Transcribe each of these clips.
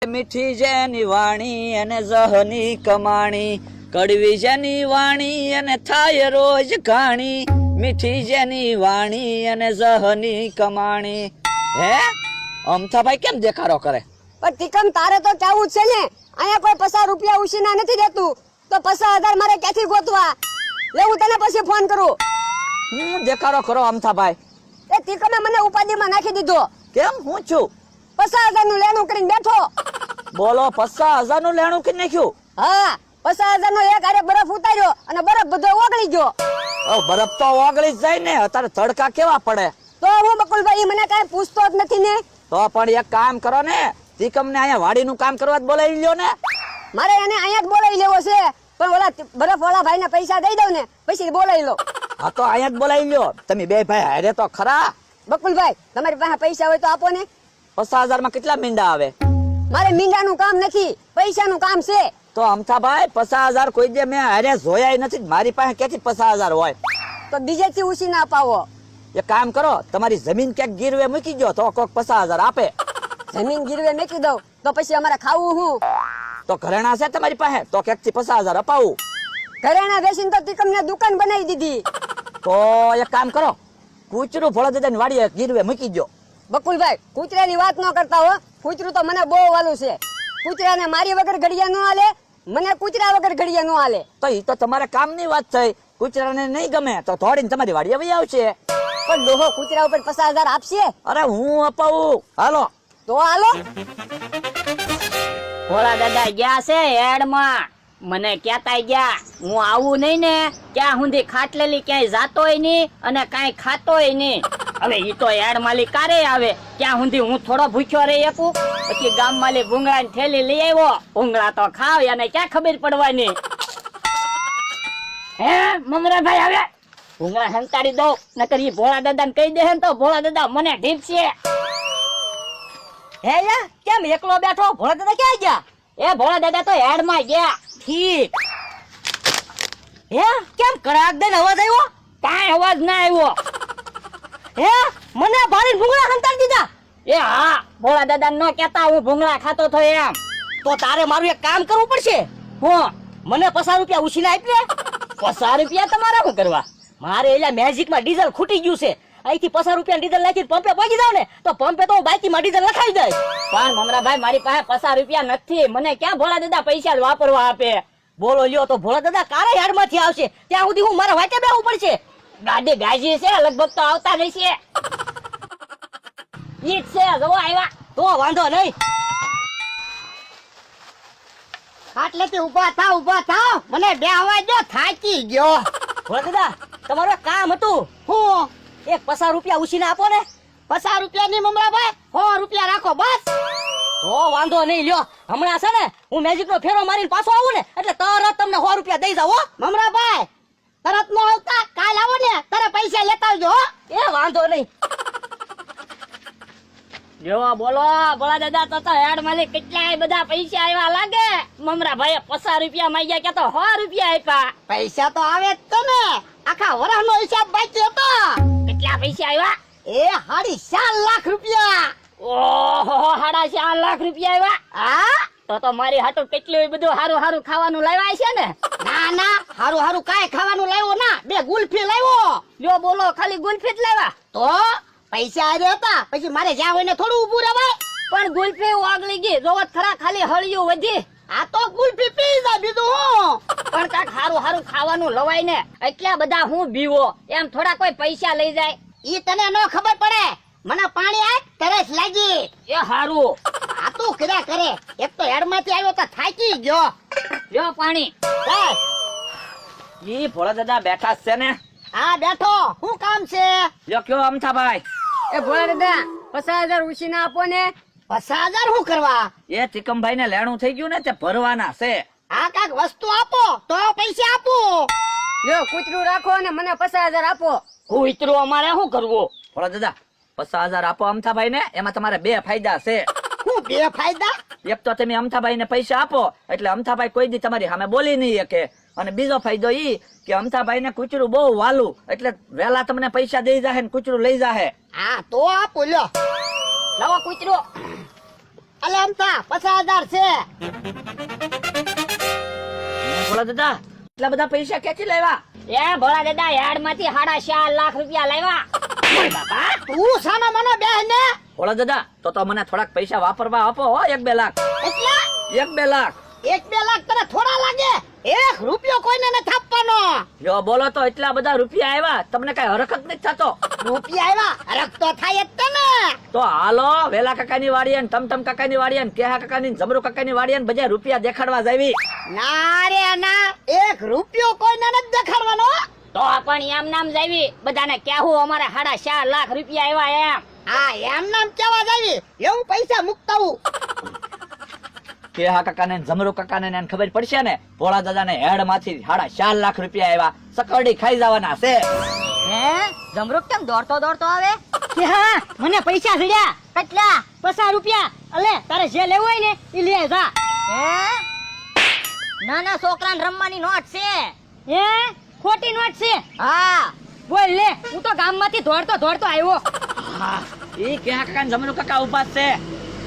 મીઠી જેની વાણી અને જહની કમાણી, કડવી જેની વાણી અને થાય રોજ ઘાણી, મીઠી જેની વાણી અને જહની કમાણી. હે અમથાભાઈ કેમ દેખાડો કરે? પણ તિકમ તારે તો કેવું છે ને, અહીંયા કોઈ 50 રૂપિયા ઉછીના નથી દેતું, તો 50,000 મારે ક્યાંથી ગોતવા? લે હું તને પછી ફોન કરું. હું દેખાડો કરો અમથાભાઈ? એ તિકમે મને ઉપાધિમાં નાખી દીધો. કેમ હું છું? 50,000 નું લેણું કરીને બેઠો. બોલો 50,000 નું લેણું કરી નાખ્યું? હા, 50,000 નો એક આરે બરફ ઉતાર્યો અને બરફ બધો ઓગળી ગયો. બરફ તો ઓગળી જ જાય ને, અત્યારે તડકા કેવા પડે. તો હું બકુલભાઈ મને કાંઈ પૂછતો જ નથી ને. તો પણ એક કામ કરો ને, તિકમ ને અહીંયા વાડીનું કામ કરવા જ બોલાવી લ્યો ને. મારે એને અહીંયા જ બોલાવી લેવો છે, પણ ઓલા બરફ વાળા ભાઈને પૈસા દઈ દઉં ને પછી બોલાવી લો. હા તો અહીંયા જ બોલાવી લ્યો. તમે બે ભાઈ હારે તો ખરા. બકુલભાઈ તમારી પાસે પૈસા હોય તો આપો ને. 50,000 માં કેટલા મીંડા આવે? મારે મીંડાનું કામ નથી, પૈસાનું કામ છે. તો અમથાભાઈ 50,000 કોઈ દે મેં હારે જોયા નથી. મારી પાસે ક્યાંથી 50,000 હોય? તો બીજેથી ઉછીના અપાવો. એક કામ કરો, તમારી જમીન ક્યાંક ગીરવે મૂકી દો તો કોક 50,000 આપે. જમીન ગીરવે મૂકી દઉં તો પછી અમારે ખાવું હું? તો ઘરેણા છે તમારી પાસે? તો ક્યાંક થી 50,000 અપાવું. ઘરેણા વેચીને તો તિકમને દુકાન બનાવી દીધી. તો એક કામ કરો, કૂચરું ભોળાદાદાની વાડીએ ગીરવે મૂકી દો. બકુલભાઈ કૂતરાની વાત ન કરતા હો, કૂતરું તો મને બહુ વાલું છે. કૂતરાને મારી વગર ઘડિયા ન હાલે, મને કૂતરા વગર ઘડિયા ન હાલે. તો એ તો તમારા કામની વાત થઈ. કૂતરાને નહીં ગમે તો થોડીને તમારી વાડીએ વહી આવશે. પણ ડોહો કૂતરા ઉપર 50,000 આપશે? અરે હું અપાવું. હાલો તો હાલો. ભોળા દાદા ગયા છે હેડમાં, મને કહેતા ગયા હું આવું નહીં ને ક્યાં સુધી ખાટલેલી ક્યાંય જાતોય નહીં અને કાંઈ ખાતોય નહીં. હવે ઈ તો હેડ માલી કારે આવે, ક્યાં સુધી હું થોડો ભૂખ્યો રહી શકું? પછી ગામ માલી ભૂંગળાની થેલી લઈ આવ્યો, ભૂંગળા તો ખાવ એને ક્યાં ખબર પડવાની? હે મમરાભાઈ આવે ભૂંગળા સંતાડી દો, નકર ઈ ભોળા દાદા ને કહી દે ને તો ભોળા દાદા મને ઢીપશે. હે યા કેમ એકલો બેઠો? ભોળા દાદા ક્યાં ગયા? એ ભોળા દાદા તો હેડમાં ગયા. ઠીક. હે કેમ કડાક દઈને અવાજ આવ્યો? કાંઈ અવાજ ના આવ્યો. હે મને ભારી ભૂંગળા હંતાડી દીધા. એ હા, ભોળા દાદા નો કેતા હું ભૂંગળા ખાતો તો એમ. તો તારે મારું એક કામ કરવું પડશે. હું મને 50 રૂપિયા ઉછીને આપ ને. 50 રૂપિયા તમારા શું કરવા? મારે એલા મેજિક માં ડીઝલ ખૂટી ગયું છે. અહીંથી 50 રૂપિયા ડીઝલ નાખીને પંપે પહોંચી જાવ ને તો પંપે તો બાકી માં ડીઝલ લખાઈ જાય. પણ મમરાભાઈ મારી પાસે 50 રૂપિયા નથી, મને ક્યાં ભોળા દાદા પૈસા જ વાપરવા આપે? બોલો લ્યો તો ભોળા દાદા કારે યાર્ડમાંથી આવશે, ત્યાં સુધી હું મારા વાટે બેહવું પડશે. ગાડી ગાજી છે, લગભગ તો આવતા રહેશે. ઈ જ છે, જો આવ્યા. તો વાંધો નહીં. ખાટલેથી ઊભા થાવ, મને બેહવા દો, થાકી ગયો. ભોળા દાદા તમારું એક કામ હતું. હું એક 50 રૂપિયા ઉછીને આપો ને. 50 રૂપિયા ની મમરાભાઈ 100 રૂપિયા રાખો બસ. ઓ વાંધો નહીં લ્યો, હમણાં છે ને હું મેજિક નો ફેરો મારીને પાછો આવું ને એટલે તરત તમને 100 રૂપિયા દઈ જાવ. મમરાભાઈ તરત નો આવતા, કાલ આવો ને તારે પૈસા લેતા આવજો. એ વાંધો નહીં. જો બોલો ભોળા દાદા, તો હેડ માલી કેટલાય બધા પૈસા આવ્યા લાગે. મમરાભાઈએ 50 રૂપિયા માંગ્યા કે તો 100 રૂપિયા આપ્યા. પૈસા તો આવે જ તો ને, આખા વરસનો હિસાબ બાકી હતો. કેટલા પૈસા આવ્યા? એ 4.5 લાખ રૂપિયા. ઓહો 4.5 લાખ રૂપિયા આવ્યા. હા તો મારી હાટુ કેટલું બધું હારું હારું ખાવાનું લાવ્યા છે ને? ના ના, હારું કાંઈ ખાવાનું લાવ્યો ના, 2 ગુલ્ફી લાવ્યો. જો બોલો ખાલી ગુલ્ફી જ લાવ્યા? તો પૈસા આવ્યા હતા, પછી મારે જ્યાં હોય ને થોડું ઊભું રહેવાય. પણ ગુલ્ફી ઓગળી ગઈ, જોવત ખરા ખાલી હળિયું વધી. આ તો ગુલ્ફી પી જા, બીજું હું. પણ કાંઈક હારું હારું ખાવાનું લવાય ને, એટલા બધા હું બીવો, એમ થોડા કોઈ પૈસા લઈ જાય? ઈ તને ન ખબર પડે, મને પાણી આપ, તરસ લાગી. એ હારું. આ તું કર્યા કરે, એક તો હેડમાંથી આવ્યો તો થાકી ગયો. જો પાણી. ઈ ભોળા દાદા બેઠા જ છે ને? હા બેઠો, શું કામ છે? જો કયો અમથાભાઈ? એ ભોળા દાદા 50,000 ઉછીને આપો ને. 50,000 શું કરવા? એ તિકમભાઈ ને લેણું થઈ ગયું ને તે ભરવાના છે. આ કાક વસ્તુ આપો તો પૈસા આપો. લ્યો કૂતરું રાખો અને મને 50,000 આપો. કૂતરું અમારે શું કરવું? ભોળા દાદા 50,000 આપો અમથાભાઈ ને, એમાં તમારે 2 ફાયદા છે. શું 2 ફાયદા? એક તો તમે અમથાભાઈ ને પૈસા આપો એટલે અમથાભાઈ કોઈ દી તમારી સામે બોલી નહીં શકે, અને બીજો ફાયદો ઈ કે અમથાભાઈ ને કૂતરું બહુ વાલું એટલે વેલા તમને પૈસા દઈ જાહે ને કૂતરું લઈ જાહે. હા તો આપો લ્યો. લાવો કૂતરું. અલે આમ તા 50,000 છે. ભોળા દાદા એટલા બધા પૈસા ક્યાંથી લાવ્યા? એ ભોળા દાદા યાર્ડ માંથી 4.5 લાખ રૂપિયા લાવ્યા. બાપા તું સાનો મનો બેહ ને. ભોળા દાદા તો મને થોડાક પૈસા વાપરવા આપો હો. 1-2 લાખ. એટલે 1-2 લાખ. 1-2 લાખ તને થોડા લાગે? 1 રૂપિયો કોઈને ન થાપવાનો. જો બોલો તો એટલા બધા રૂપિયા આવ્યા, તમને કઈ હરકત નથી થતો? રૂપિયા આવ્યા હરખ તો થાય જ તે ને. તો હાલો વેલા કાકાની વાડીએ ને ટમટમ કાકાની વાડીએ ને કેહા કાકાની ને જમરૂ કાકાની વાડીએ ને બધા રૂપિયા દેખાડવા જાવી. ના રે ના 1 રૂપિયો કોઈને ન દેખાડવાનો. તો પણ એમ નામ જાવી બધાને કેવું અમારે 4.5 લાખ રૂપિયા આવ્યા એમ. હા એમ નામ કેવા જાવી એવું પૈસા મુકતા હું. કેહા કાકાને ને જમરૂ કાકાને ને એને ખબર પડશે ને ભોળા દાદાને હેડ માંથી 4.5 લાખ રૂપિયા આવ્યા, સકરડી ખાઈ જવાના છે. હે જમરૂક કેમ દોડતો દોડતો આવે? કે હા મને પૈસા જડ્યા. કેટલા? 50 રૂપિયા. અલે તારે જે લેવું હોય ને ઈ લે જા. હે નાના છોકરાને રમવાની નોટ છે. હે ખોટી નોટ છે. હા બોલ લે હું તો ગામમાંથી દોડતો દોડતો આવ્યો. હા ઈ કેહા કાકા ને જમરૂ કાકા ઉભા જ છે.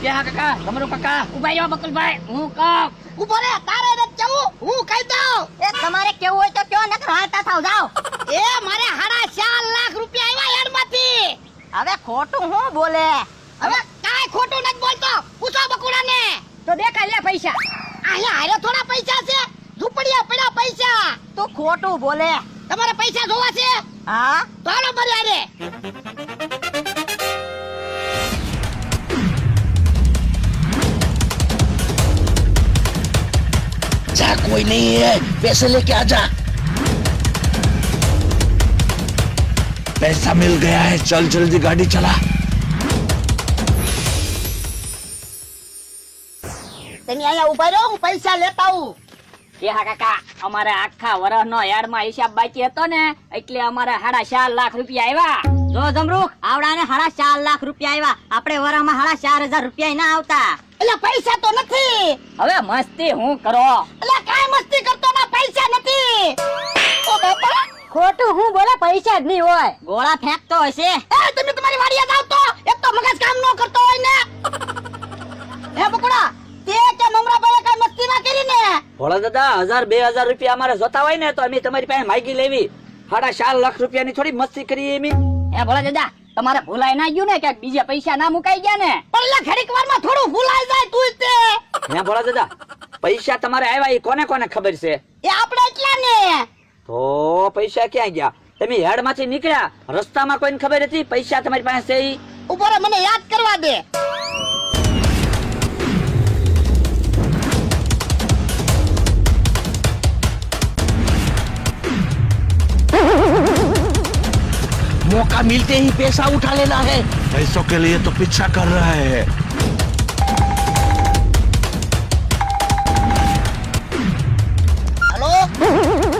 કેહા કાકા જમરૂ કાકા ઉભા રહ્યો બકુલભાઈ, હું કહું. ઉભો રે તારે ન જવું હું કહી દઉં. એ તમારે કેવું હોય તો કયો, નકર હાલતા થાવ જાઓ. એ મારે 4.5 લાખ રૂપિયા આવ્યા હેડમાંથી. હવે ખોટું હું બોલે? હવે કાઈ ખોટું નથી બોલતો. પૂછો બકુડાને. તો દેખાય લે પૈસા. આયા હારે થોડા પૈસા છે, ઝૂંપડીયા પડ્યા પૈસા. તું ખોટું બોલે. તમારે પૈસા જોવા છે? હા તો હાલો મારી હારે. जा कोई नहीं है, पैसे लेके आ जा। पैसा मिल गया है, चल जल्दी गाड़ी चला। તમે અહીંયા ઉભા રહો હું પૈસા લેતા આવું. કેહા કાકા અમારે આખા વર્ષનો યાર્ડમાં હિસાબ બાકી હતો ને એટલે અમારે 4.5 લાખ રૂપિયા આવ્યા. જો જમરૂક આવડાને 4.5 લાખ રૂપિયા આવ્યા. આપણે વરમાં 4.5 રૂપિયા ના આવતા. એટલે પૈસા તો નથી. હવે મસ્તી હું કરો? એટલે કાઈ મસ્તી કરતો ના, પૈસા નથી. ઓ બાપા ખોટું હું બોલે? પૈસા જ નહીં હોય. ગોળા ફેંકતો હશે. એ તમે તમારી વાડીએ જાવ તો એક તો મગજ કામ ન કરતો હોય ને. હે બકુડા તે કે મમરાભાઈએ કાઈ મસ્તી ના કરી ને? ભોળા દાદા 1000-2000 રૂપિયા અમારે જોતા હોય ને તો અમે તમારી પાસે માગી લેવી. 4.5 લાખ રૂપિયાની થોડી મસ્તી કરીએ એમ. એ ભોળા દાદા તમારે ભૂલાઈ ના ગયું ને કે બીજા પૈસા ના મુકાઈ ગયા ને? પણ ઘડીક વારમાં થોડું ભૂલાઈ જાય તું તે. હે ભોળા દાદા પૈસા તમારે આવ્યા એ કોને કોને ખબર છે? એ આપણે એટલા ને. તો પૈસા ક્યાં ગયા? તમે હેડ માંથી નીકળ્યા રસ્તામાં કોઈને ખબર હતી પૈસા તમારી પાસે છે ઈ? ઉભો રે મને યાદ કરવા દે. मौका मिलते ही पैसा उठा लेना है। पैसों के लिए तो पीछा कर रहा है। हेलो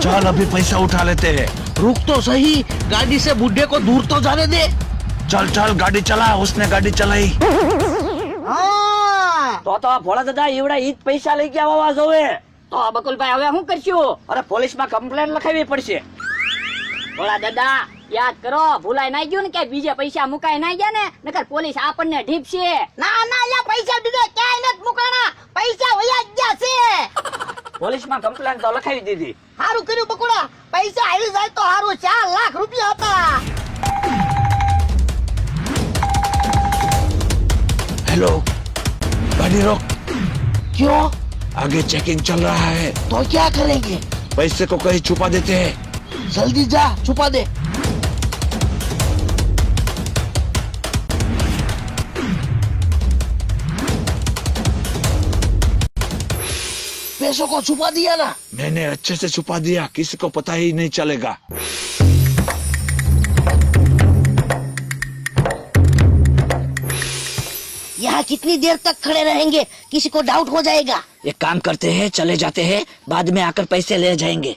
चल अभी पैसा उठा लेते हैं। रुक तो सही, गाड़ी से बुढ़े को दूर तो जाने दे। चल चल गाड़ी चला, उसने गाड़ी चलाई। હા તો ભોળા દાદા એવડા ઈ જ પૈસા લઈ ગયા હોવા જોવે. તો બકુલભાઈ હવે શું કરશું? અરે પોલીસમાં કમ્પ્લેન લખાવી પડશે. ભોળા દાદા યાદ કરો, ભૂલાઈ ના ગયું ને કે બીજે પૈસા મુકાઈ ના ગયા ને નકર પોલીસ આપણને ઢીપશે. ના ના યા પૈસા બીજે ક્યાંય નથી મુકાણા, પૈસા વયા જ ગયા છે. પોલીસમાં કમ્પ્લેન તો લખાવી દીધી. હારું કર્યું બકુડા, પૈસા આવી જાય તો હારું. 4 લાખ રૂપિયા હતા. हेलो, गाड़ी रोक। क्यों? आगे चेकिंग चल रहा है। तो क्या करेंगे? पैसे को कहीं छुपा देते हैं। जल्दी जा, छुपा दे। पैसों को छुपा दिया ना? मैंने अच्छे से छुपा दिया, किसी को पता ही नहीं चलेगा। यहाँ कितनी देर तक खड़े रहेंगे, किसी को डाउट हो जाएगा। एक काम करते हैं, चले जाते हैं, बाद में आकर पैसे ले जाएंगे.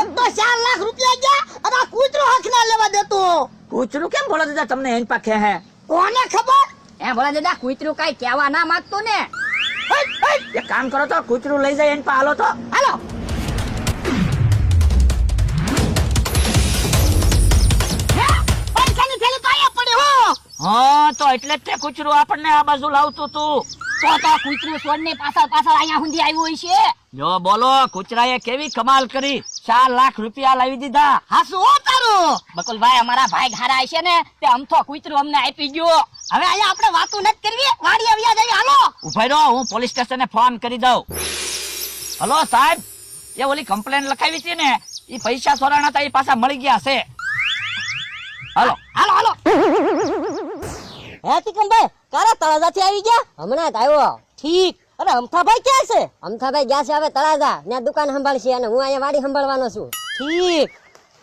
એક તો 4 લાખ રૂપિયા ગયા અને આ કૂતરો હક ના લેવા દેતો. કૂતરું કેમ ભોળા દાદા તમને એની પાસે હે? કોને ખબર? એ ભોળા દાદા કૂતરું કઈ કહેવા ના માંગતું ને. એક કામ કરો તો કૂતરું લઈ જાય એની પાસે હાલો તો. હાલો. હે? પૈસાની થેલી તો અહીંયા પડી હો. હા તો એટલે જ તે કૂતરું આપણને આ બાજુ લાવતું તું. તો કૂતરું છોડની પાછળ પાછળ અહીંયા સુધી આવ્યું હશે. જો બોલો, કૂતરાએ કેવી કમાલ કરી, 4 લાખ રૂપિયા લાવી દીધા. હાસુ હો તારું. બકુલભાઈ અમારા ભાઈ હારા હશે ને તે અમથો કૂતરું અમને આપી ગયો. હવે અહીંયા આપણે વાતો નથી કરવી, વાડી આવ્યા જઈએ હાલો. ઉભા રહો, હું પોલીસ સ્ટેશને ફોન કરી દઉં. હલો સાહેબ, એ ઓલી કમ્પ્લેન લખાવી હતી ને, એ પૈસા ચોરાણા હતા, એ પાછા મળી ગયા છે. હાલો હાલો હાલો. હે તિકમભાઈ કારા તળાજાથી આવી ગયા? હમણાં જ આવ્યો. ઠીક. અને અમથાભાઈ ક્યાં છે? અમથાભાઈ ગયા છે હવે તળાજા, ત્યાં દુકાન સંભાળશે અને હું અહીંયા વાડી સંભાળવાનો છું. ઠીક.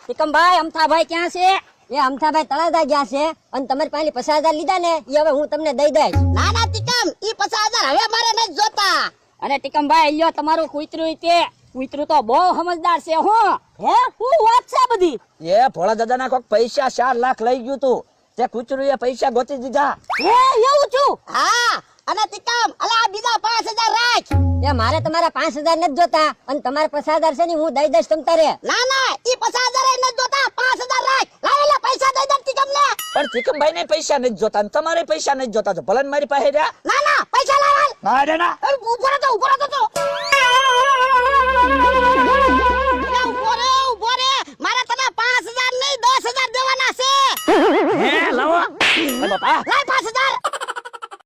તિકમભાઈ અમથાભાઈ ક્યાં છે? એ અમથાભાઈ તળાજા ગયા છે અને તમારી પાસે 50,000 લીધા ને એ હવે હું તમને દઈ દઈશ. ના ના તિકમ, ઈ 50,000 હવે મારે નથી જોતા. અને ટીકમભાઈ લ્યો તમારું કૂતરું તે કૂતરું તો બહુ સમજદાર છે હો. હે હું વાત છે આ બધી? એ ભોળા દાદાના કોક પૈસા 4 લાખ લઈ ગયું તું, તે કૂતરુંએ પૈસા ગોતી દીધા. હે એવું છું? હા. અને તિકમ અલા બીજા 5,000 રાખ. એ મારે તમારા 5,000 નથી જોતા અને તમારે 50,000 છે ને હું દઈ દઈશ તમ તારે. ના ના ઈ 50,000 નથી જોતા, 5,000 રાખ. લાવ લે પૈસા દઈ દે તિકમ ને. પણ ચિકમભાઈ ને પૈસા નથી જોતા, ને તમારે પૈસા નથી જોતા, તો ભલે ને મારી પાસે રહ્યા. ના ના પૈસા લાવ. ના રે ના. ઉભો રહો તો ઉભો રહો તો. ઉભો રે. મારે તને 5,000 નહીં 10,000 દેવાના છે. હે લાવો. બાપા લાવ 5,000